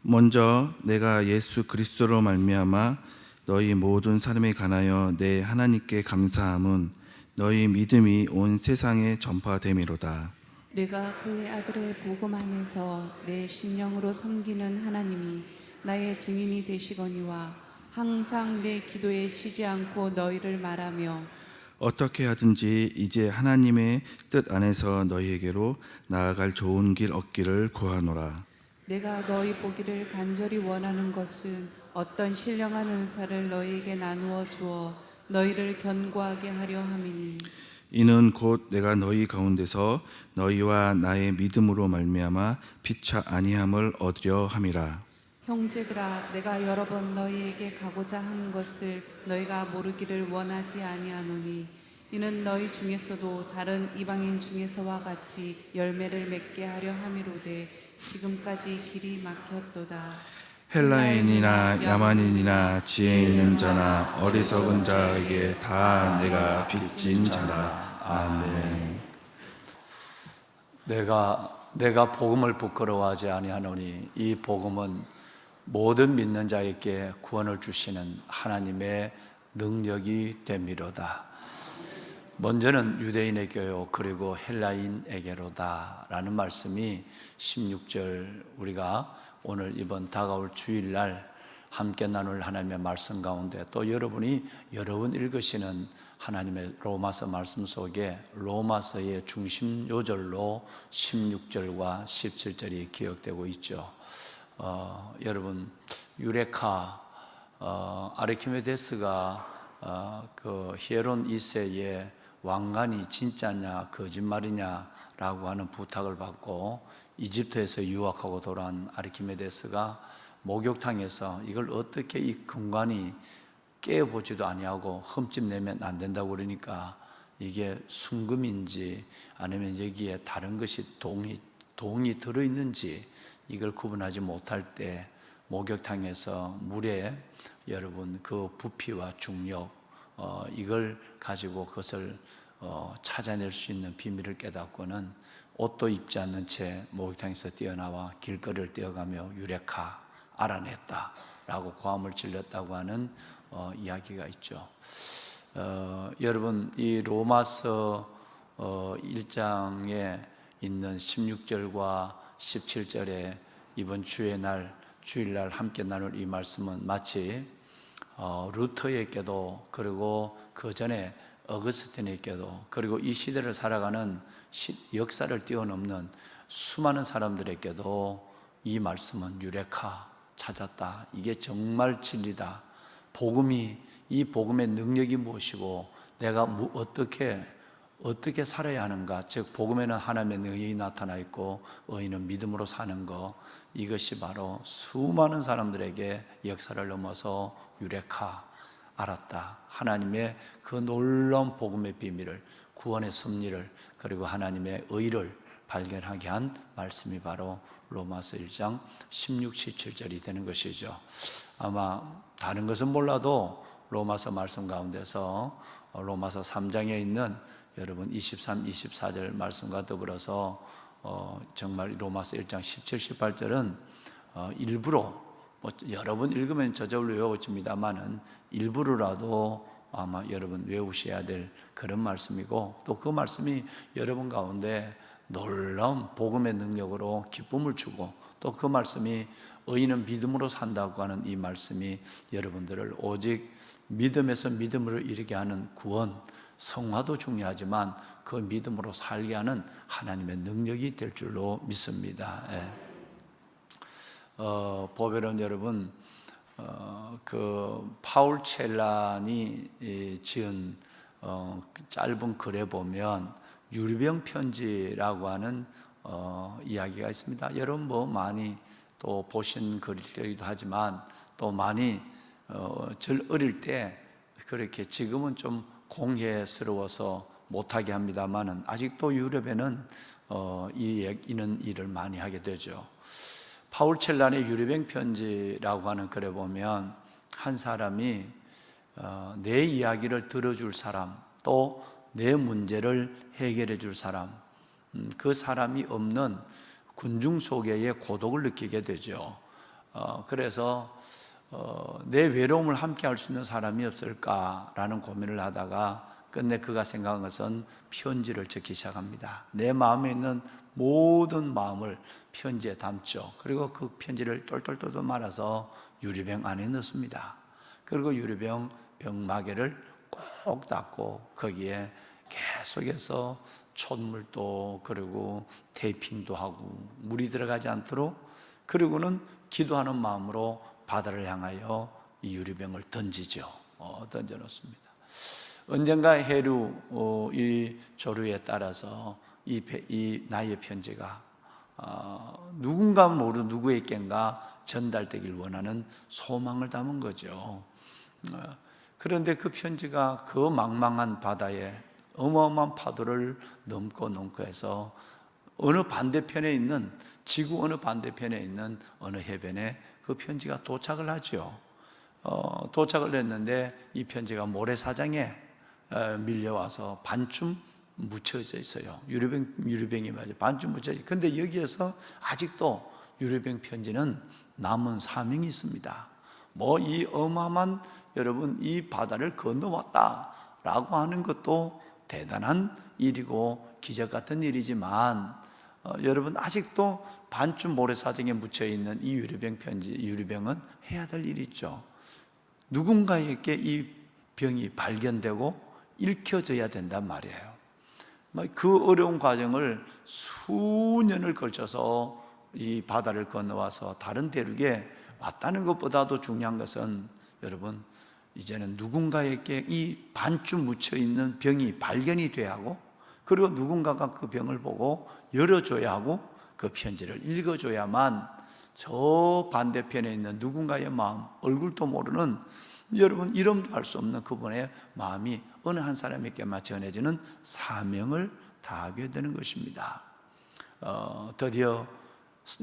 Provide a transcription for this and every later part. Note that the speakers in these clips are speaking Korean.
먼저 내가 예수 그리스도로 말미암아 너희 모든 사람에 관하여 내 하나님께 감사함은 너희 믿음이 온 세상에 전파됨이로다. 내가 그의 아들의 복음 안에서 내 심령으로 섬기는 하나님이 나의 증인이 되시거니와 항상 내 기도에 쉬지 않고 너희를 말하며 어떻게 하든지 이제 하나님의 뜻 안에서 너희에게로 나아갈 좋은 길 얻기를 구하노라. 내가 너희 보기를 간절히 원하는 것은 어떤 신령한 은사를 너희에게 나누어 주어 너희를 견고하게 하려 함이니 이는 곧 내가 너희 가운데서 너희와 나의 믿음으로 말미암아 피차 아니함을 얻으려 함이라. 형제들아, 내가 여러 번 너희에게 가고자 하는 것을 너희가 모르기를 원하지 아니하노니 이는 너희 중에서도 다른 이방인 중에서와 같이 열매를 맺게 하려 함이로되 지금까지 길이 막혔도다. 헬라인이나 야만인이나 지혜 있는 자나 어리석은 자에게 다 내가 빚진 자라. 아멘. 내가 복음을 부끄러워하지 아니하노니 이 복음은 모든 믿는 자에게 구원을 주시는 하나님의 능력이 됨이로다. 먼저는 유대인에게요 그리고 헬라인에게로다 라는 말씀이 16절 우리가 오늘 이번 다가올 주일날 함께 나눌 하나님의 말씀 가운데 또 여러분이 여러 번 읽으시는 하나님의 로마서 말씀 속에 로마서의 중심 요절로 16절과 17절이 기억되고 있죠. 여러분 유레카 아르키메데스가 그 히에론 2세의 왕관이 진짜냐 거짓말이냐라고 하는 부탁을 받고 이집트에서 유학하고 돌아온 아르키메데스가 목욕탕에서 이걸 어떻게 이 금관이 깨어보지도 아니하고 흠집 내면 안 된다고 그러니까 이게 순금인지 아니면 여기에 다른 것이 동이 들어있는지 이걸 구분하지 못할 때 목욕탕에서 물에 여러분 그 부피와 중력 이걸 가지고 그것을 찾아낼 수 있는 비밀을 깨닫고는 옷도 입지 않는 채 목욕탕에서 뛰어나와 길거리를 뛰어가며 유레카 알아냈다 라고 고함을 질렀다고 하는 이야기가 있죠. 여러분 이 로마서 1장에 있는 16절과 17절에 이번 주일날 함께 나눌 이 말씀은 마치 루터에게도 그리고 그 전에 어거스틴에게도 그리고 이 시대를 살아가는 역사를 뛰어넘는 수많은 사람들에게도 이 말씀은 유레카 찾았다. 이게 정말 진리다. 이 복음의 능력이 무엇이고 내가 어떻게 살아야 하는가. 즉 복음에는 하나님의 능력이 나타나 있고 의인은 믿음으로 사는 것. 이것이 바로 수많은 사람들에게 역사를 넘어서 유레카 알았다. 하나님의 그 놀라운 복음의 비밀을 구원의 섭리를 그리고 하나님의 의를 발견하게 한 말씀이 바로 로마서 1장 16, 17절이 되는 것이죠. 아마 다른 것은 몰라도 로마서 말씀 가운데서 로마서 3장에 있는 여러분 23, 24절 말씀과 더불어서 정말 로마서 1장 17, 18절은 일부러 여러 번 읽으면 저절로 외워집니다만은 일부러라도 아마 여러분 외우셔야 될 그런 말씀이고 또 그 말씀이 여러분 가운데 놀라운 복음의 능력으로 기쁨을 주고 또 그 말씀이 의인은 믿음으로 산다고 하는 이 말씀이 여러분들을 오직 믿음에서 믿음으로 이르게 하는 구원, 성화도 중요하지만 그 믿음으로 살게 하는 하나님의 능력이 될 줄로 믿습니다. 보배론 여러분, 그 파울 첼란이 지은 짧은 글에 보면 유리병 편지라고 하는 이야기가 있습니다. 여러분 뭐 많이 또 보신 글이기도 하지만 또 많이 절 어릴 때 그렇게 지금은 좀 공예스러워서 못하게 합니다만은 아직도 유럽에는 이런 일을 많이 하게 되죠. 파울 첼란의 유리병 편지라고 하는 글에 보면 한 사람이 내 이야기를 들어줄 사람 또 내 문제를 해결해 줄 사람 그 사람이 없는 군중 속에의 고독을 느끼게 되죠. 그래서 내 외로움을 함께 할 수 있는 사람이 없을까라는 고민을 하다가 끝내 그가 생각한 것은 편지를 적기 시작합니다. 내 마음에 있는 모든 마음을 편지에 담죠. 그리고 그 편지를 똘똘똘똘 말아서 유리병 안에 넣습니다. 그리고 유리병 병마개를 꼭 닫고 거기에 계속해서 촛물도 그리고 테이핑도 하고 물이 들어가지 않도록, 그리고는 기도하는 마음으로 바다를 향하여 이 유리병을 던지죠. 던져 놓습니다. 언젠가 해류 이 조류에 따라서 이 나의 편지가 누군가 모르는 누구에겐가 전달되길 원하는 소망을 담은 거죠. 그런데 그 편지가 그 망망한 바다에 어마어마한 파도를 넘고 해서 어느 반대편에 있는, 지구 어느 반대편에 있는 어느 해변에 그 편지가 도착을 하죠. 도착을 했는데 이 편지가 모래사장에 밀려와서 반쯤 묻혀져 있어요. 유리병이 맞아요. 반쯤 묻혀져 있어요. 근데 여기에서 아직도 유리병 편지는 남은 사명이 있습니다. 이 어마어마한, 여러분, 이 바다를 건너왔다라고 하는 것도 대단한 일이고 기적 같은 일이지만, 여러분, 아직도 반쯤 모래사장에 묻혀있는 이 유리병은 해야 될 일이 있죠. 누군가에게 이 병이 발견되고 읽혀져야 된단 말이에요. 그 어려운 과정을 수년을 걸쳐서 이 바다를 건너와서 다른 대륙에 왔다는 것보다도 중요한 것은, 여러분, 이제는 누군가에게 이 반쯤 묻혀있는 병이 발견이 돼야 하고, 그리고 누군가가 그 병을 보고 열어줘야 하고 그 편지를 읽어줘야만 저 반대편에 있는 누군가의 마음, 얼굴도 모르는, 여러분 이름도 알 수 없는 그분의 마음이 어느 한 사람에게만 전해지는 사명을 다하게 되는 것입니다. 드디어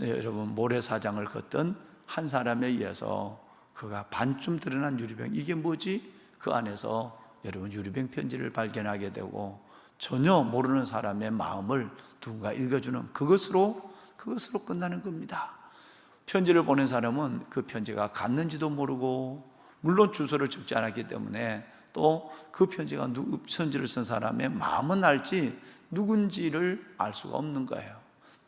여러분 모래사장을 걷던 한 사람에 의해서 그가 반쯤 드러난 유리병, 이게 뭐지? 그 안에서 여러분 유리병 편지를 발견하게 되고, 전혀 모르는 사람의 마음을 누군가 읽어주는 그것으로 끝나는 겁니다. 편지를 보낸 사람은 그 편지가 갔는지도 모르고, 물론 주소를 적지 않았기 때문에 또 그 편지가 편지를 쓴 사람의 마음은 알지 누군지를 알 수가 없는 거예요.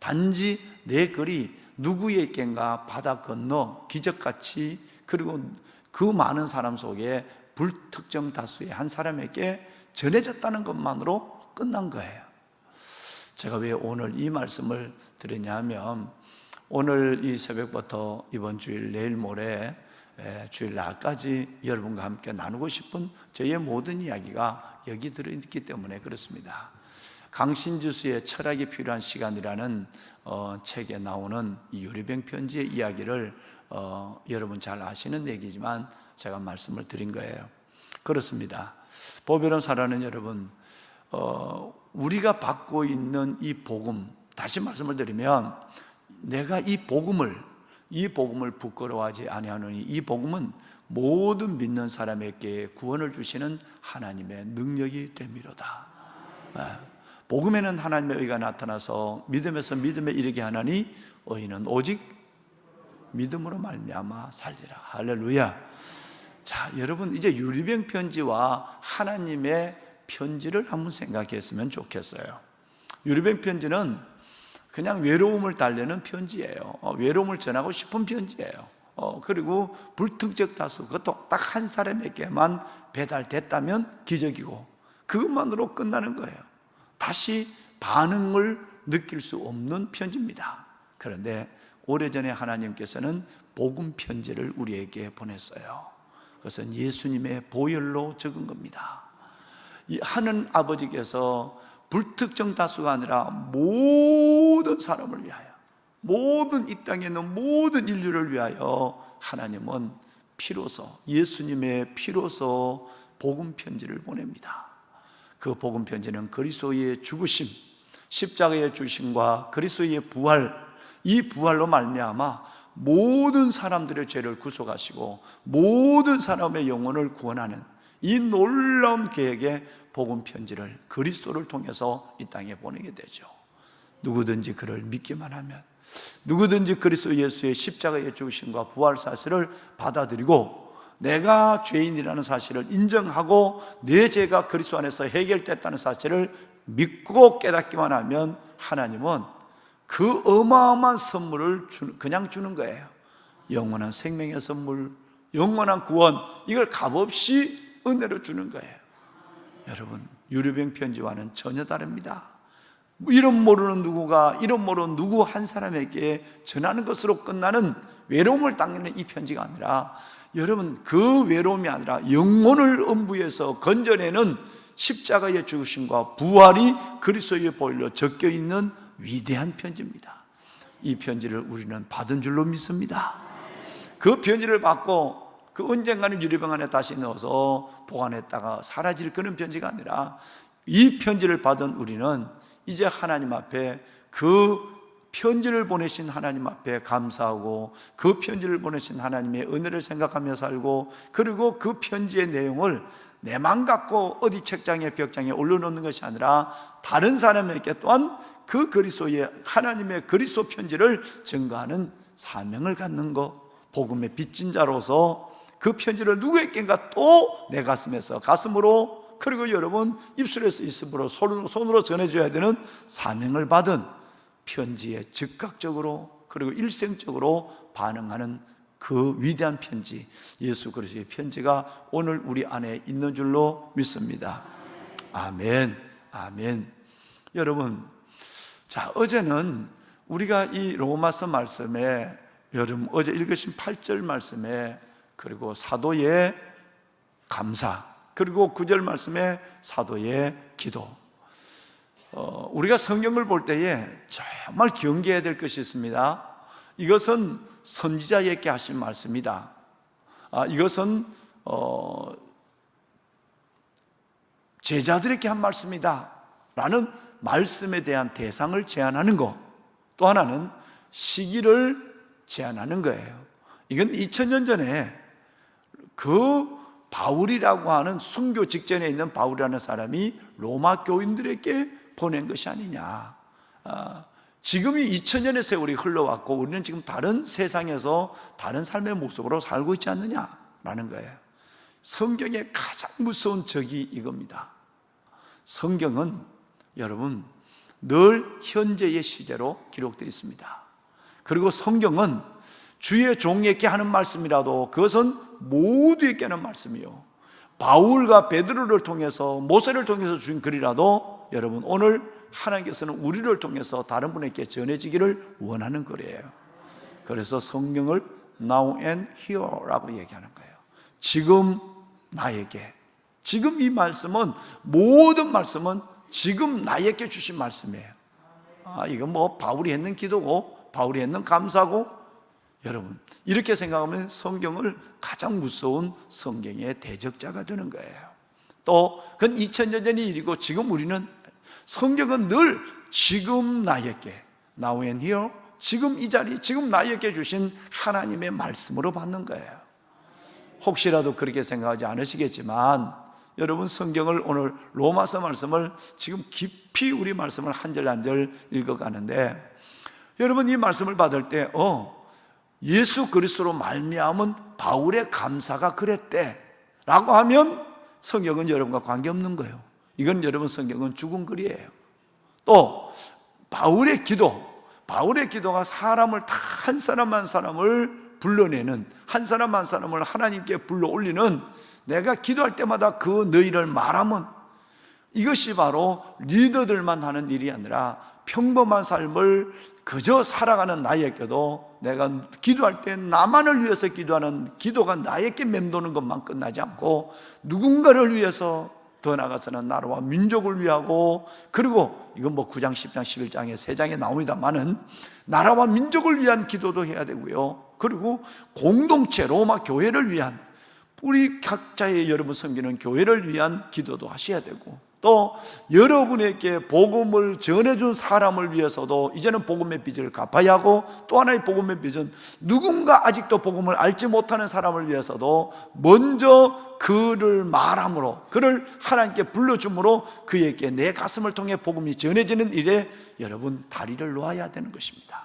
단지 내 글이 누구에겐가 바다 건너 기적같이, 그리고 그 많은 사람 속에 불특정 다수의 한 사람에게 전해졌다는 것만으로 끝난 거예요. 제가 왜 오늘 이 말씀을 드리냐면, 오늘 이 새벽부터 이번 주일 내일 모레 주일 낮까지 여러분과 함께 나누고 싶은 저의 모든 이야기가 여기 들어있기 때문에 그렇습니다. 강신주수의 철학이 필요한 시간이라는 책에 나오는 이 유리병 편지의 이야기를 여러분 잘 아시는 얘기지만 제가 말씀을 드린 거예요. 그렇습니다. 보배로운 사랑하는 여러분, 우리가 받고 있는 이 복음, 다시 말씀을 드리면, 내가 이 복음을 부끄러워하지 아니하노니 이 복음은 모든 믿는 사람에게 구원을 주시는 하나님의 능력이 됨이로다. 복음에는 하나님의 의가 나타나서 믿음에서 믿음에 이르게 하나니 의인은 오직 믿음으로 말미암아 살리라. 할렐루야. 자, 여러분, 이제 유리병 편지와 하나님의 편지를 한번 생각했으면 좋겠어요. 유리병 편지는 그냥 외로움을 달래는 편지예요. 외로움을 전하고 싶은 편지예요. 그리고 불특정 다수, 그것도 딱 한 사람에게만 배달됐다면 기적이고, 그것만으로 끝나는 거예요. 다시 반응을 느낄 수 없는 편지입니다. 그런데 오래전에 하나님께서는 복음 편지를 우리에게 보냈어요. 그것은 예수님의 보혈로 적은 겁니다. 이 하늘 아버지께서 불특정 다수가 아니라 모든 사람을 위하여, 모든 이 땅에 있는 모든 인류를 위하여 하나님은 피로서, 예수님의 피로서 복음 편지를 보냅니다. 그 복음 편지는 그리스도의 죽으심, 십자가의 죽으심과 그리스도의 부활, 이 부활로 말미암아 모든 사람들의 죄를 구속하시고 모든 사람의 영혼을 구원하는 이 놀라운 계획의 복음 편지를 그리스도를 통해서 이 땅에 보내게 되죠. 누구든지 그를 믿기만 하면, 누구든지 그리스도 예수의 십자가의 죽으심과 부활 사실을 받아들이고 내가 죄인이라는 사실을 인정하고 내 죄가 그리스도 안에서 해결됐다는 사실을 믿고 깨닫기만 하면 하나님은 그 어마어마한 선물을 그냥 주는 거예요. 영원한 생명의 선물, 영원한 구원, 이걸 값없이 은혜로 주는 거예요. 여러분, 유리병 편지와는 전혀 다릅니다. 이름 모르는 누구가 이름 모르는 누구 한 사람에게 전하는 것으로 끝나는 외로움을 당기는 이 편지가 아니라, 여러분, 그 외로움이 아니라 영혼을 음부에서 건져내는 십자가의 죽으심과 부활이 그리스도의 보혈로 적혀 있는 위대한 편지입니다. 이 편지를 우리는 받은 줄로 믿습니다. 그 편지를 받고 그 언젠가는 유리병 안에 다시 넣어서 보관했다가 사라질 그런 편지가 아니라, 이 편지를 받은 우리는 이제 하나님 앞에, 그 편지를 보내신 하나님 앞에 감사하고 그 편지를 보내신 하나님의 은혜를 생각하며 살고, 그리고 그 편지의 내용을 내만 갖고 어디 책장에 벽장에 올려놓는 것이 아니라 다른 사람에게 또한 그 그리스도의, 하나님의 그리스도 편지를 증거하는 사명을 갖는 것, 복음의 빚진 자로서 그 편지를 누구에게인가 또 내 가슴에서 가슴으로, 그리고 여러분 입술에서 입술로 손으로 전해줘야 되는 사명을 받은 편지에 즉각적으로 그리고 일생적으로 반응하는 그 위대한 편지, 예수 그리스도의 편지가 오늘 우리 안에 있는 줄로 믿습니다. 아멘, 아멘. 여러분, 자, 어제는 우리가 이 로마서 말씀에, 여러분 어제 읽으신 8절 말씀에, 그리고 사도의 감사, 그리고 9절 말씀에 사도의 기도, 우리가 성경을 볼 때에 정말 경계해야 될 것이 있습니다. 이것은 선지자에게 하신 말씀이다. 이것은 제자들에게 한 말씀이다 라는 말씀에 대한 대상을 제한하는 것, 또 하나는 시기를 제한하는 거예요. 이건 2000년 전에 그 바울이라고 하는 순교 직전에 있는 바울이라는 사람이 로마 교인들에게 보낸 것이 아니냐. 지금이 2000년의 세월이 흘러왔고 우리는 지금 다른 세상에서 다른 삶의 모습으로 살고 있지 않느냐라는 거예요. 성경의 가장 무서운 적이 이겁니다. 성경은 여러분 늘 현재의 시제로 기록되어 있습니다. 그리고 성경은 주의 종에게 하는 말씀이라도 그것은 모두에게 하는 말씀이요, 바울과 베드로를 통해서, 모세를 통해서 주신 글이라도 여러분 오늘 하나님께서는 우리를 통해서 다른 분에게 전해지기를 원하는 거예요. 그래서 성경을 now and here라고 얘기하는 거예요. 지금 나에게, 지금 이 말씀은, 모든 말씀은 지금 나에게 주신 말씀이에요. 이건 뭐 바울이 했는 기도고 바울이 했는 감사고, 여러분 이렇게 생각하면 성경을 가장 무서운 성경의 대적자가 되는 거예요. 또 그건 2000년 전의 일이고 지금 우리는 성경은 늘 지금 나에게, now and here, 지금 이 자리, 지금 나에게 주신 하나님의 말씀으로 받는 거예요. 혹시라도 그렇게 생각하지 않으시겠지만 여러분 성경을 오늘 로마서 말씀을 지금 깊이 우리 말씀을 한 절 한 절 읽어가는데, 여러분 이 말씀을 받을 때 예수 그리스도로 말미암은 바울의 감사가 그랬대 라고 하면 성경은 여러분과 관계없는 거예요. 이건 여러분 성경은 죽은 글이에요. 또 바울의 기도가 사람을 다 한 사람 한 사람을 불러내는, 한 사람 한 사람을 하나님께 불러 올리는, 내가 기도할 때마다 그 너희를 말하면, 이것이 바로 리더들만 하는 일이 아니라 평범한 삶을 그저 살아가는 나에게도 내가 기도할 때 나만을 위해서 기도하는 기도가 나에게 맴도는 것만 끝나지 않고 누군가를 위해서, 더 나아가서는 나라와 민족을 위하고, 그리고 이건 뭐 9장, 10장, 11장에 3장에 나옵니다만은 나라와 민족을 위한 기도도 해야 되고요, 그리고 공동체 로마 교회를 위한, 우리 각자의 여러분 섬기는 교회를 위한 기도도 하셔야 되고, 또 여러분에게 복음을 전해준 사람을 위해서도 이제는 복음의 빚을 갚아야 하고, 또 하나의 복음의 빚은 누군가 아직도 복음을 알지 못하는 사람을 위해서도 먼저 그를 말함으로, 그를 하나님께 불러줌으로 그에게 내 가슴을 통해 복음이 전해지는 일에 여러분 다리를 놓아야 되는 것입니다.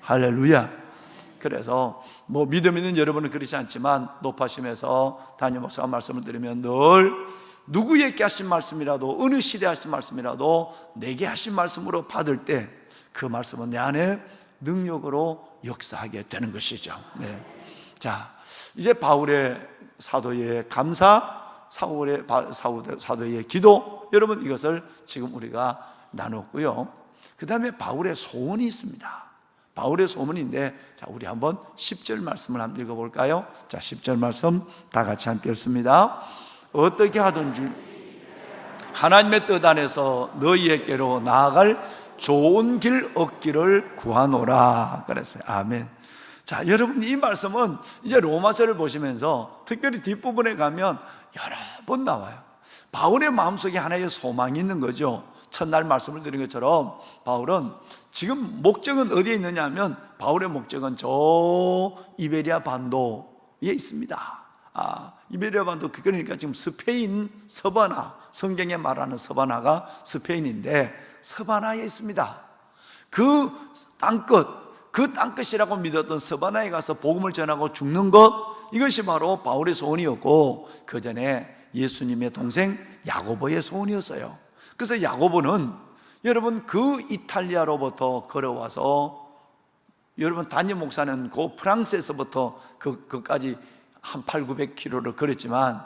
할렐루야. 그래서 뭐 믿음 있는 여러분은 그렇지 않지만 높아심에서 담임 목사가 말씀을 드리면 늘 누구에게 하신 말씀이라도 어느 시대에 하신 말씀이라도 내게 하신 말씀으로 받을 때 그 말씀은 내 안에 능력으로 역사하게 되는 것이죠. 네. 자, 이제 바울의 사도의 감사, 사도의 기도, 여러분 이것을 지금 우리가 나눴고요. 그 다음에 바울의 소원이 있습니다. 바울의 소원인데, 자, 우리 한번 10절 말씀을 한번 읽어볼까요? 자, 10절 말씀 다 같이 함께 읽습니다. 어떻게 하든지 하나님의 뜻 안에서 너희에게로 나아갈 좋은 길 얻기를 구하노라 그랬어요. 아멘. 자, 여러분 이 말씀은 이제 로마서를 보시면서 특별히 뒷부분에 가면 여러 번 나와요. 바울의 마음속에 하나의 소망이 있는 거죠. 첫날 말씀을 드린 것처럼 바울은 지금 목적은 어디에 있느냐 하면 바울의 목적은 저 이베리아 반도에 있습니다. 이베리아 반도, 그러니까 지금 스페인 서바나, 성경에 말하는 서바나가 스페인인데 서바나에 있습니다. 그 땅끝이라고 믿었던 서바나에 가서 복음을 전하고 죽는 것, 이것이 바로 바울의 소원이었고, 그 전에 예수님의 동생 야고보의 소원이었어요. 그래서 야고보는 여러분 그 이탈리아로부터 걸어와서, 여러분 담임 목사는 그 프랑스에서부터 그까지 한 800-900km를 걸었지만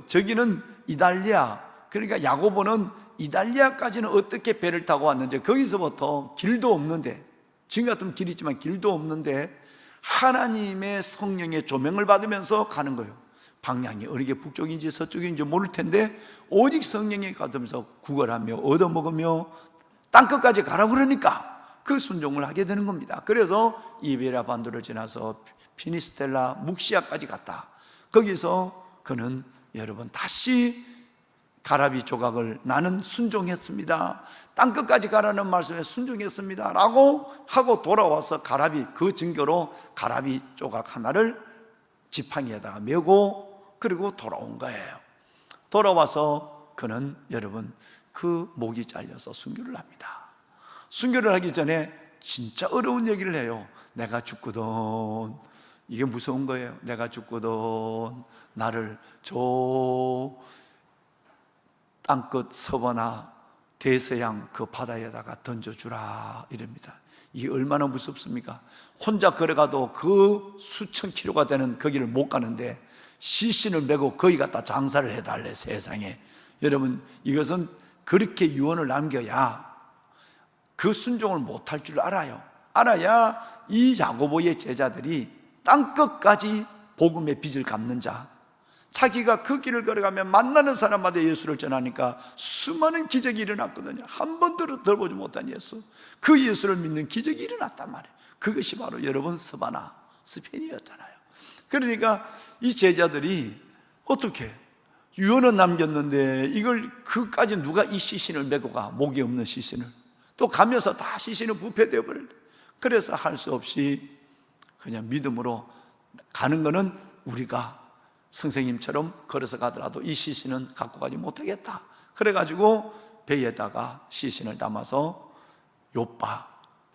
저기는 이탈리아, 그러니까 야고보는 이탈리아까지는 어떻게 배를 타고 왔는지, 거기서부터 길도 없는데, 지금 같으면 길 있지만 길도 없는데 하나님의 성령의 조명을 받으면서 가는 거예요. 방향이 어느 게 북쪽인지 서쪽인지 모를 텐데 오직 성령에 받으면서 구걸하며 얻어먹으며 땅끝까지 가라 그러니까 그 순종을 하게 되는 겁니다. 그래서 이베리아 반도를 지나서 피니스텔라, 묵시아까지 갔다. 거기서 그는 여러분 다시 가라비 조각을, 나는 순종했습니다, 땅끝까지 가라는 말씀에 순종했습니다 라고 하고 돌아와서 그 증거로 가라비 조각 하나를 지팡이에다가 메고 그리고 돌아온 거예요. 돌아와서 그는 여러분 그 목이 잘려서 순교를 합니다. 순교를 하기 전에 진짜 어려운 얘기를 해요. 내가 죽거든, 이게 무서운 거예요. 내가 죽거든 나를 저 땅끝 서바나 대서양 그 바다에다가 던져주라 이럽니다. 이게 얼마나 무섭습니까? 혼자 걸어가도 그 수천 킬로가 되는 거기를 못 가는데 시신을 메고 거기 갖다 장사를 해달래, 세상에. 여러분 이것은 그렇게 유언을 남겨야 그 순종을 못할 줄 알아요. 알아야 이 야고보의 제자들이 땅끝까지 복음의 빚을 갚는 자, 자기가 그 길을 걸어가면 만나는 사람마다 예수를 전하니까 수많은 기적이 일어났거든요. 한 번도 들어보지 못한 예수, 그 예수를 믿는 기적이 일어났단 말이에요. 그것이 바로 여러분 서바나, 스페인이었잖아요. 그러니까 이 제자들이 어떻게 유언은 남겼는데 이걸 그까지 누가 이 시신을 메고 가, 목이 없는 시신을 또 가면서 다 시신은 부패되어 버려. 그래서 할 수 없이 그냥 믿음으로 가는 거는 우리가 선생님처럼 걸어서 가더라도 이 시신은 갖고 가지 못하겠다. 그래가지고 배에다가 시신을 담아서 요빠,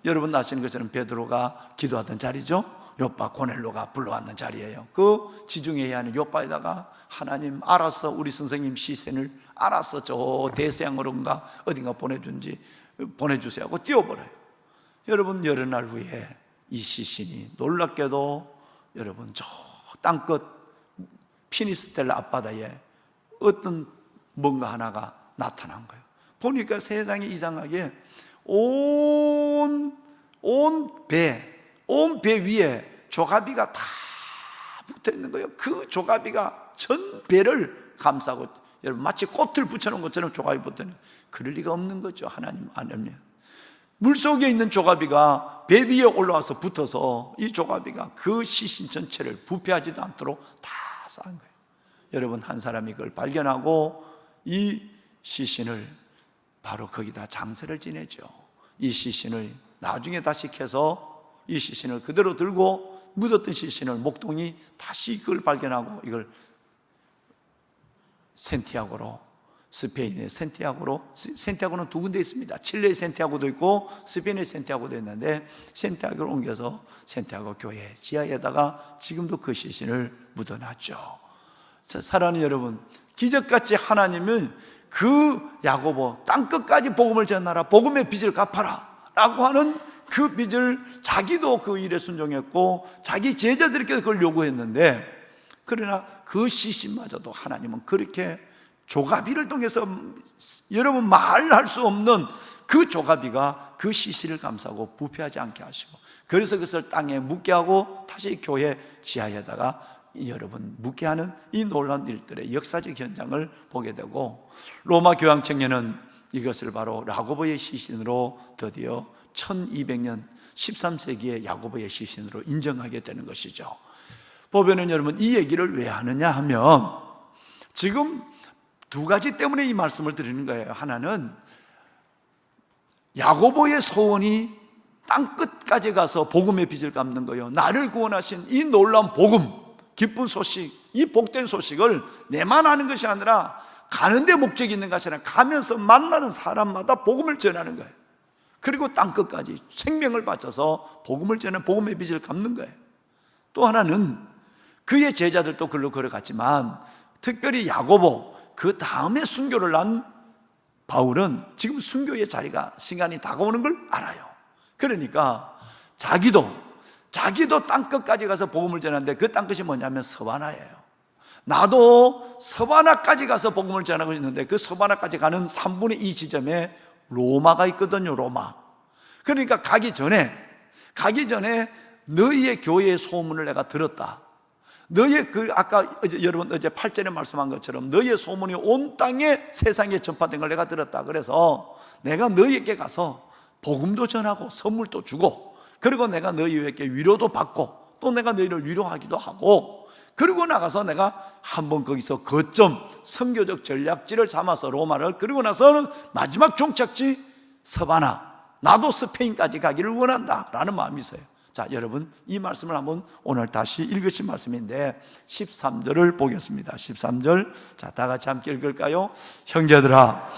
여러분 아시는 것처럼 베드로가 기도하던 자리죠. 요빠 고넬로가 불러왔는 자리예요. 그 지중해에 하는 요빠에다가 하나님 알아서 우리 선생님 시신을 알아서 저 대서양으로인가 어딘가 보내주세요 하고 띄워버려요. 여러분 여러 날 후에 이 시신이 놀랍게도 여러분 저 땅끝 피니스텔라 앞바다에 어떤 뭔가 하나가 나타난 거예요. 보니까 세상에 이상하게 온 배 위에 조가비가 다 붙어 있는 거예요. 그 조가비가 전 배를 감싸고, 여러분 마치 꽃을 붙여놓은 것처럼 조가비 붙어 있는, 그럴 리가 없는 거죠. 하나님 아니면 물속에 있는 조가비가 배 위에 올라와서 붙어서 이 조가비가 그 시신 전체를 부패하지도 않도록 다 쌓은 거예요. 여러분 한 사람이 그걸 발견하고 이 시신을 바로 거기다 장사를 지내죠. 이 시신을 나중에 다시 캐서 이 시신을 그대로 들고 묻었던 시신을 목동이 다시 그걸 발견하고 이걸 스페인의 센티아고는 두 군데 있습니다. 칠레의 센티아고도 있고 스페인의 센티아고도 있는데 센티아고를 옮겨서 센티아고 교회 지하에다가 지금도 그 시신을 묻어놨죠. 사랑하는 여러분, 기적같이 하나님은 그 야고보 땅끝까지 복음을 전하라, 복음의 빚을 갚아라 라고 하는 그 빚을 자기도 그 일에 순종했고 자기 제자들에게 그걸 요구했는데, 그러나 그 시신마저도 하나님은 그렇게 조가비를 통해서 여러분 말할 수 없는 그 조가비가 그 시신을 감싸고 부패하지 않게 하시고, 그래서 그것을 땅에 묻게 하고 다시 교회 지하에다가 여러분 묻게 하는 이 놀라운 일들의 역사적 현장을 보게 되고, 로마 교황 청년은 이것을 바로 야고보의 시신으로 드디어 1200년 13세기의 야고보의 시신으로 인정하게 되는 것이죠. 보면은 여러분 이 얘기를 왜 하느냐 하면 지금 두 가지 때문에 이 말씀을 드리는 거예요. 하나는 야고보의 소원이 땅끝까지 가서 복음의 빚을 갚는 거예요. 나를 구원하신 이 놀라운 복음, 기쁜 소식, 이 복된 소식을 내만 아는 것이 아니라 가는데 목적이 있는 것이 아니라 가면서 만나는 사람마다 복음을 전하는 거예요. 그리고 땅끝까지 생명을 바쳐서 복음을 전하는 복음의 빚을 갚는 거예요. 또 하나는 그의 제자들도 글로 걸어갔지만 특별히 야고보, 그 다음에 순교를 난 바울은 지금 순교의 자리가 시간이 다가오는 걸 알아요. 그러니까 자기도 땅끝까지 가서 복음을 전하는데 그 땅끝이 뭐냐면 서바나예요. 나도 서바나까지 가서 복음을 전하고 있는데 그 서바나까지 가는 3분의 2 지점에 로마가 있거든요. 로마. 그러니까 가기 전에 너희의 교회의 소문을 내가 들었다. 너희의 아까 여러분 어제 8절에 말씀한 것처럼 너희의 소문이 온 땅에 세상에 전파된 걸 내가 들었다. 그래서 내가 너희에게 가서 복음도 전하고 선물도 주고, 그리고 내가 너희에게 위로도 받고 또 내가 너희를 위로하기도 하고, 그리고 나가서 내가 한번 거기서 거점 선교적 전략지를 삼아서 로마를, 그리고 나서는 마지막 종착지 서바나, 나도 스페인까지 가기를 원한다 라는 마음이 있어요. 자, 여러분 이 말씀을 한번 오늘 다시 읽으신 말씀인데 13절을 보겠습니다. 13절, 자, 다 같이 함께 읽을까요? 형제들아,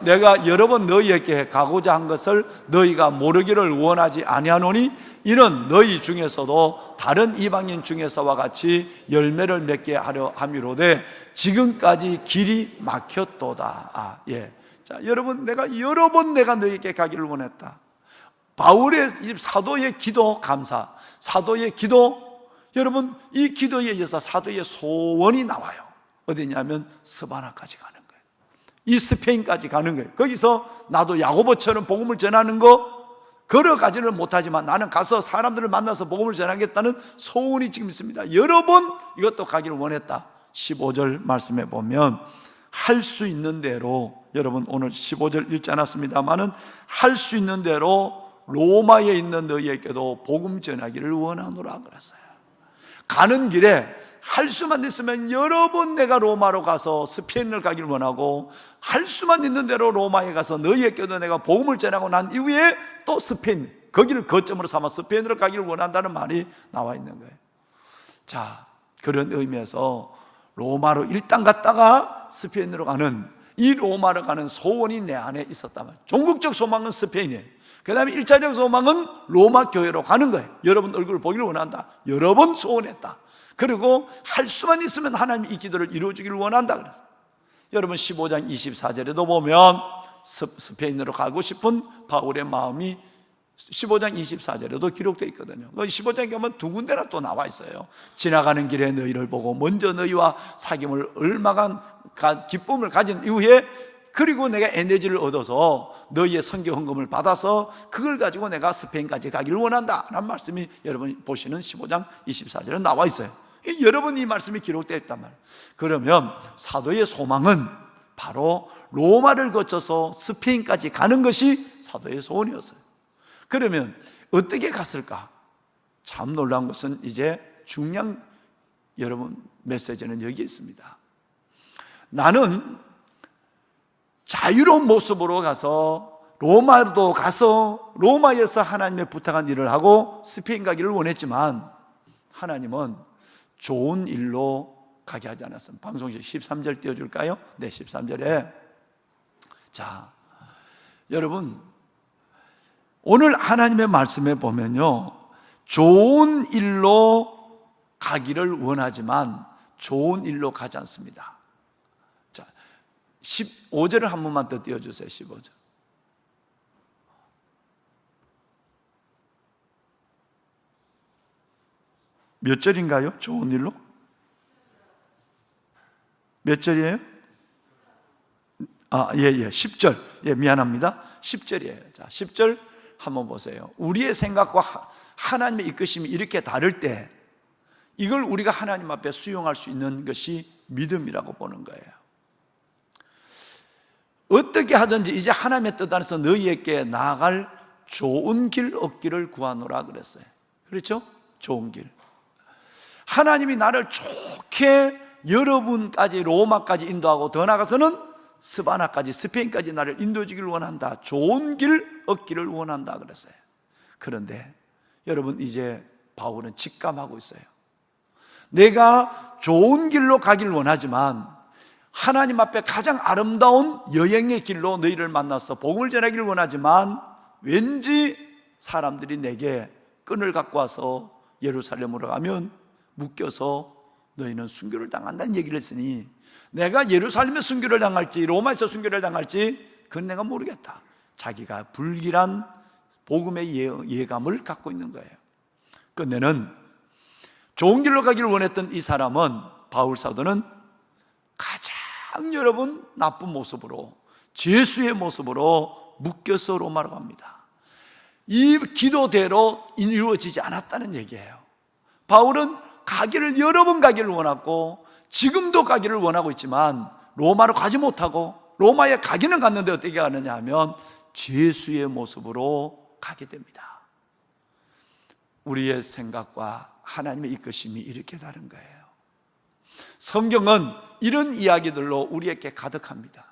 내가 여러 번 너희에게 가고자 한 것을 너희가 모르기를 원하지 아니하노니 이는 너희 중에서도 다른 이방인 중에서와 같이 열매를 맺게 하려 함이로되 지금까지 길이 막혔도다. 자, 여러분, 내가 여러 번 내가 너희에게 가기를 원했다. 바울의 사도의 기도 감사, 사도의 기도, 여러분 이 기도에 의해서 사도의 소원이 나와요. 어디냐면 스바나까지 가는 거예요. 이 스페인까지 가는 거예요. 거기서 나도 야고보처럼 복음을 전하는 거 걸어가지는 못하지만 나는 가서 사람들을 만나서 복음을 전하겠다는 소원이 지금 있습니다. 여러 번 이것도 가기를 원했다. 15절 말씀해 보면 할 수 있는 대로, 여러분 오늘 15절 읽지 않았습니다만은 할 수 있는 대로 로마에 있는 너희에게도 복음 전하기를 원하노라 그랬어요. 가는 길에 할 수만 있으면 여러 번 내가 로마로 가서 스페인을 가기를 원하고, 할 수만 있는 대로 로마에 가서 너희에게도 내가 복음을 전하고 난 이후에 또 스페인, 거기를 거점으로 삼아 스페인으로 가기를 원한다는 말이 나와 있는 거예요. 자, 그런 의미에서 로마로 일단 갔다가 스페인으로 가는, 이 로마로 가는 소원이 내 안에 있었다면, 종국적 소망은 스페인이에요. 그 다음에 1차적 소망은 로마 교회로 가는 거예요. 여러분 얼굴을 보기를 원한다. 여러 번 소원했다. 그리고 할 수만 있으면 하나님이 이 기도를 이루어주기를 원한다 그랬어요. 여러분 15장 24절에도 보면 스페인으로 가고 싶은 바울의 마음이 15장 24절에도 기록되어 있거든요. 15장에 가면 두 군데나 또 나와 있어요. 지나가는 길에 너희를 보고 먼저 너희와 사귐을 얼마간 기쁨을 가진 이후에, 그리고 내가 에너지를 얻어서 너희의 선교 헌금을 받아서 그걸 가지고 내가 스페인까지 가기를 원한다 라는 말씀이 여러분 보시는 15장 24절에 나와 있어요. 여러분 이 말씀이 기록되어 있단 말이에요. 그러면 사도의 소망은 바로 로마를 거쳐서 스페인까지 가는 것이 사도의 소원이었어요. 그러면 어떻게 갔을까? 참 놀라운 것은 이제 중요한 여러분 메시지는 여기 있습니다. 나는 자유로운 모습으로 가서 로마도 가서 로마에서 하나님의 부탁한 일을 하고 스페인 가기를 원했지만 하나님은 좋은 일로 가게 하지 않았습니다. 방송실 13절 띄워줄까요? 네, 13절에 자, 여러분, 오늘 하나님의 말씀에 보면요, 좋은 일로 가기를 원하지만 좋은 일로 가지 않습니다. 자, 15절을 한 번만 더 띄워주세요. 15절. 몇 절인가요? 좋은 일로? 몇 절이에요? 10절. 미안합니다. 10절이에요. 자, 10절 한번 보세요. 우리의 생각과 하나님의 이끄심이 이렇게 다를 때 이걸 우리가 하나님 앞에 수용할 수 있는 것이 믿음이라고 보는 거예요. 어떻게 하든지 이제 하나님의 뜻 안에서 너희에게 나아갈 좋은 길 얻기를 구하노라 그랬어요. 그렇죠? 좋은 길. 하나님이 나를 좋게 여러분까지 로마까지 인도하고 더 나아가서는 스바나까지 스페인까지 나를 인도해 주기를 원한다. 좋은 길 얻기를 원한다 그랬어요. 그런데 여러분, 이제 바울은 직감하고 있어요. 내가 좋은 길로 가기를 원하지만 하나님 앞에 가장 아름다운 여행의 길로 너희를 만나서 복음을 전하기를 원하지만 왠지 사람들이 내게 끈을 갖고 와서 예루살렘으로 가면 묶여서 너희는 순교를 당한다는 얘기를 했으니 내가 예루살렘에 순교를 당할지 로마에서 순교를 당할지 그건 내가 모르겠다. 자기가 불길한 복음의 예감을 갖고 있는 거예요. 끝내는 좋은 길로 가기를 원했던 이 사람은, 바울 사도는 가장 여러분 나쁜 모습으로, 죄수의 모습으로 묶여서 로마로 갑니다. 이 기도대로 이루어지지 않았다는 얘기예요. 바울은 가기를 여러 번 가기를 원했고 지금도 가기를 원하고 있지만 로마로 가지 못하고, 로마에 가기는 갔는데 어떻게 가느냐 하면 죄수의 모습으로 가게 됩니다. 우리의 생각과 하나님의 이끄심이 이렇게 다른 거예요. 성경은 이런 이야기들로 우리에게 가득합니다.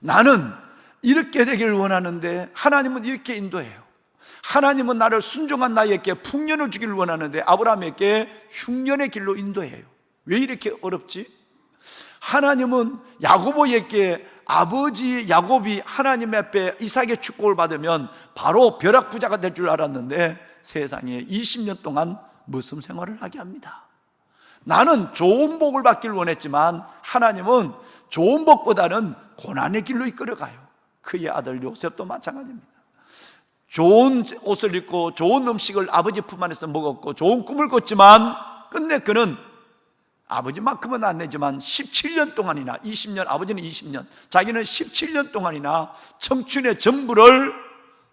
나는 이렇게 되기를 원하는데 하나님은 이렇게 인도해요. 하나님은 나를 순종한 나에게 풍년을 주기를 원하는데 아브라함에게 흉년의 길로 인도해요. 왜 이렇게 어렵지? 하나님은 야고보에게, 아버지 야곱이 하나님 앞에 이삭의 축복을 받으면 바로 벼락부자가 될 줄 알았는데 세상에 20년 동안 머슴 생활을 하게 합니다. 나는 좋은 복을 받기를 원했지만 하나님은 좋은 복보다는 고난의 길로 이끌어가요. 그의 아들 요셉도 마찬가지입니다. 좋은 옷을 입고 좋은 음식을 아버지 품 안에서 먹었고 좋은 꿈을 꿨지만 끝내 그는 아버지만큼은 안 내지만 17년 동안이나 20년, 아버지는 20년, 자기는 17년 동안이나 청춘의 전부를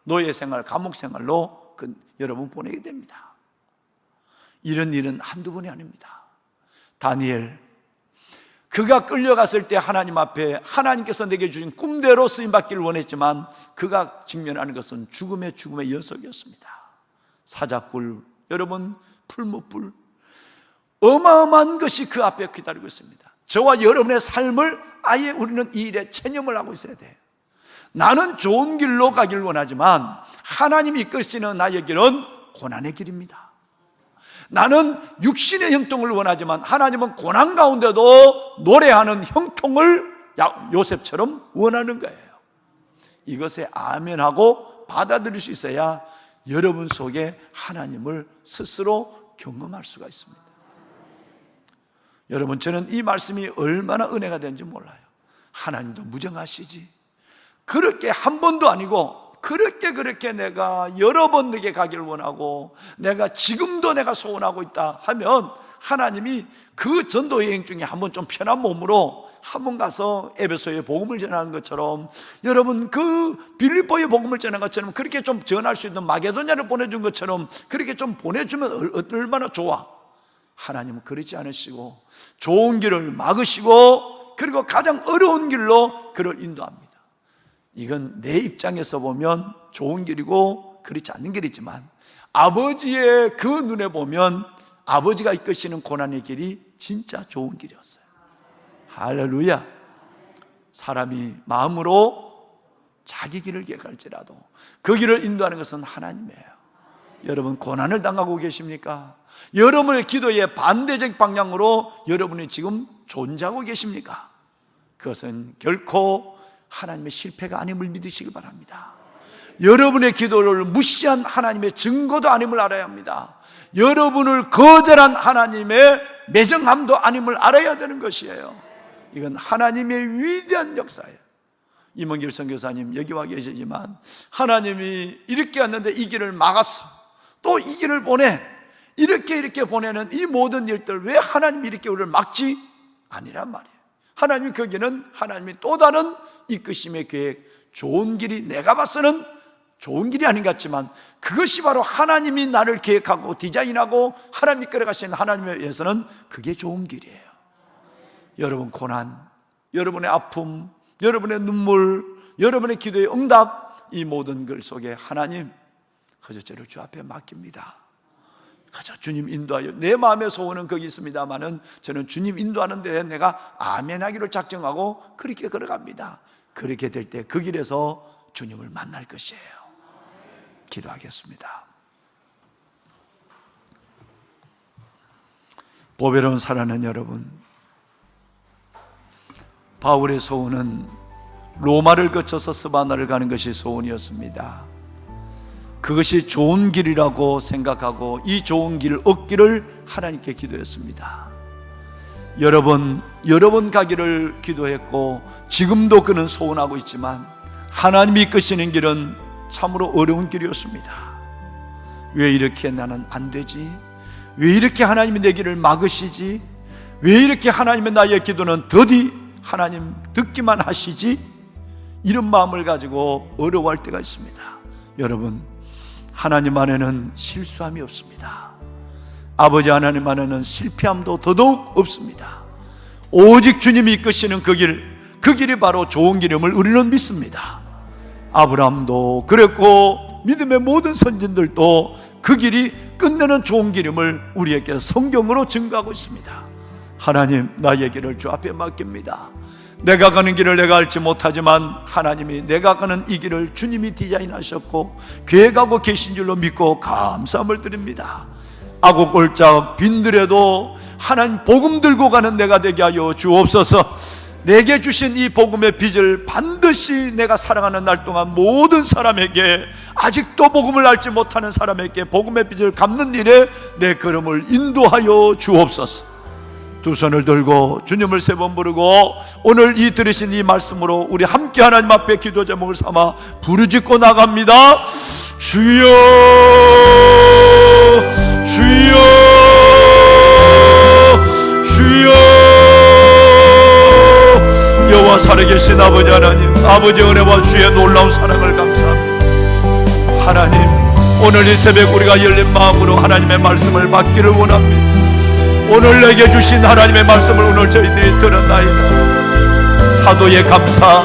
노예 생활, 감옥 생활로 여러분 보내게 됩니다. 이런 일은 한두 번이 아닙니다. 다니엘, 그가 끌려갔을 때 하나님 앞에 하나님께서 내게 주신 꿈대로 쓰임받기를 원했지만 그가 직면하는 것은 죽음의 연속이었습니다. 사자굴, 여러분 풀무불, 어마어마한 것이 그 앞에 기다리고 있습니다. 저와 여러분의 삶을 아예 우리는 이 일에 체념을 하고 있어야 돼요. 나는 좋은 길로 가기를 원하지만 하나님이 이끌시는 나의 길은 고난의 길입니다. 나는 육신의 형통을 원하지만 하나님은 고난 가운데도 노래하는 형통을 요셉처럼 원하는 거예요. 이것에 아멘하고 받아들일 수 있어야 여러분 속에 하나님을 스스로 경험할 수가 있습니다. 여러분, 저는 이 말씀이 얼마나 은혜가 되는지 몰라요. 하나님도 무정하시지, 그렇게 한 번도 아니고 그렇게 내가 여러 번 내게 가기를 원하고 내가 지금도 내가 소원하고 있다 하면 하나님이 그 전도 여행 중에 한번 좀 편한 몸으로 한번 가서 에베소에 복음을 전하는 것처럼, 여러분 그 빌립보에 복음을 전하는 것처럼 그렇게 좀 전할 수 있는 마게도냐를 보내준 것처럼 그렇게 좀 보내주면 얼마나 좋아. 하나님은 그렇지 않으시고 좋은 길을 막으시고 그리고 가장 어려운 길로 그를 인도합니다. 이건 내 입장에서 보면 좋은 길이고 그렇지 않는 길이지만 아버지의 그 눈에 보면 아버지가 이끄시는 고난의 길이 진짜 좋은 길이었어요. 할렐루야. 사람이 마음으로 자기 길을 기억할지라도 그 길을 인도하는 것은 하나님이에요. 여러분, 고난을 당하고 계십니까? 여러분의 기도의 반대적 방향으로 여러분이 지금 존재하고 계십니까? 그것은 결코 하나님의 실패가 아님을 믿으시기 바랍니다. 여러분의 기도를 무시한 하나님의 증거도 아님을 알아야 합니다. 여러분을 거절한 하나님의 매정함도 아님을 알아야 되는 것이에요. 이건 하나님의 위대한 역사예요. 임원길 선교사님 여기 와 계시지만 하나님이 이렇게 왔는데 이 길을 막았어. 또 이 길을 보내. 이렇게 보내는 이 모든 일들 왜 하나님이 이렇게 우리를 막지? 아니란 말이에요. 하나님이 거기는 하나님이 또 다른 이끄심의 계획, 좋은 길이 내가 봐서는 좋은 길이 아닌 것 같지만 그것이 바로 하나님이 나를 계획하고 디자인하고 하나님이 끌어가신 하나님에 의해서는 그게 좋은 길이에요. 여러분 고난, 여러분의 아픔, 여러분의 눈물, 여러분의 기도의 응답, 이 모든 글 속에 하나님 그저 저를 주 앞에 맡깁니다. 그저 주님 인도하여, 내 마음의 소원은 거기 있습니다마는 저는 주님 인도하는 데 내가 아멘하기를 작정하고 그렇게 걸어갑니다. 그렇게 될 때 그 길에서 주님을 만날 것이에요. 기도하겠습니다. 보배로운 사랑하는 여러분, 바울의 소원은 로마를 거쳐서 스바나를 가는 것이 소원이었습니다. 그것이 좋은 길이라고 생각하고 이 좋은 길을 얻기를 하나님께 기도했습니다. 여러 번 가기를 기도했고 지금도 그는 소원하고 있지만 하나님이 이끄시는 길은 참으로 어려운 길이었습니다. 왜 이렇게 나는 안 되지? 왜 이렇게 하나님이 내 길을 막으시지? 왜 이렇게 하나님의 나의 기도는 더디 하나님 듣기만 하시지? 이런 마음을 가지고 어려워할 때가 있습니다. 여러분, 하나님 안에는 실수함이 없습니다. 아버지 하나님 안에는 실패함도 더더욱 없습니다. 오직 주님이 이끄시는 그 길이 바로 좋은 길임을 우리는 믿습니다. 아브라함도 그랬고 믿음의 모든 선진들도 그 길이 끝내는 좋은 길임을 우리에게 성경으로 증거하고 있습니다. 하나님, 나의 길을 주 앞에 맡깁니다. 내가 가는 길을 내가 알지 못하지만 하나님이 내가 가는 이 길을 주님이 디자인하셨고 계획하고 계신 줄로 믿고 감사함을 드립니다. 아고골짝 빈들에도 하나님 복음 들고 가는 내가 되게 하여 주옵소서. 내게 주신 이 복음의 빚을 반드시 내가 살아가는 날 동안 모든 사람에게, 아직도 복음을 알지 못하는 사람에게 복음의 빚을 갚는 일에 내 걸음을 인도하여 주옵소서. 두 손을 들고 주님을 세 번 부르고 오늘 이 들으신 이 말씀으로 우리 함께 하나님 앞에 기도 제목을 삼아 부르짖고 나갑니다. 주여, 주여, 주여. 여호와 살아계신 아버지 하나님, 아버지 은혜와 주의 놀라운 사랑을 감사합니다. 하나님, 오늘 이 새벽 우리가 열린 마음으로 하나님의 말씀을 받기를 원합니다. 오늘 내게 주신 하나님의 말씀을 오늘 저희들이 들었나이다. 사도의 감사,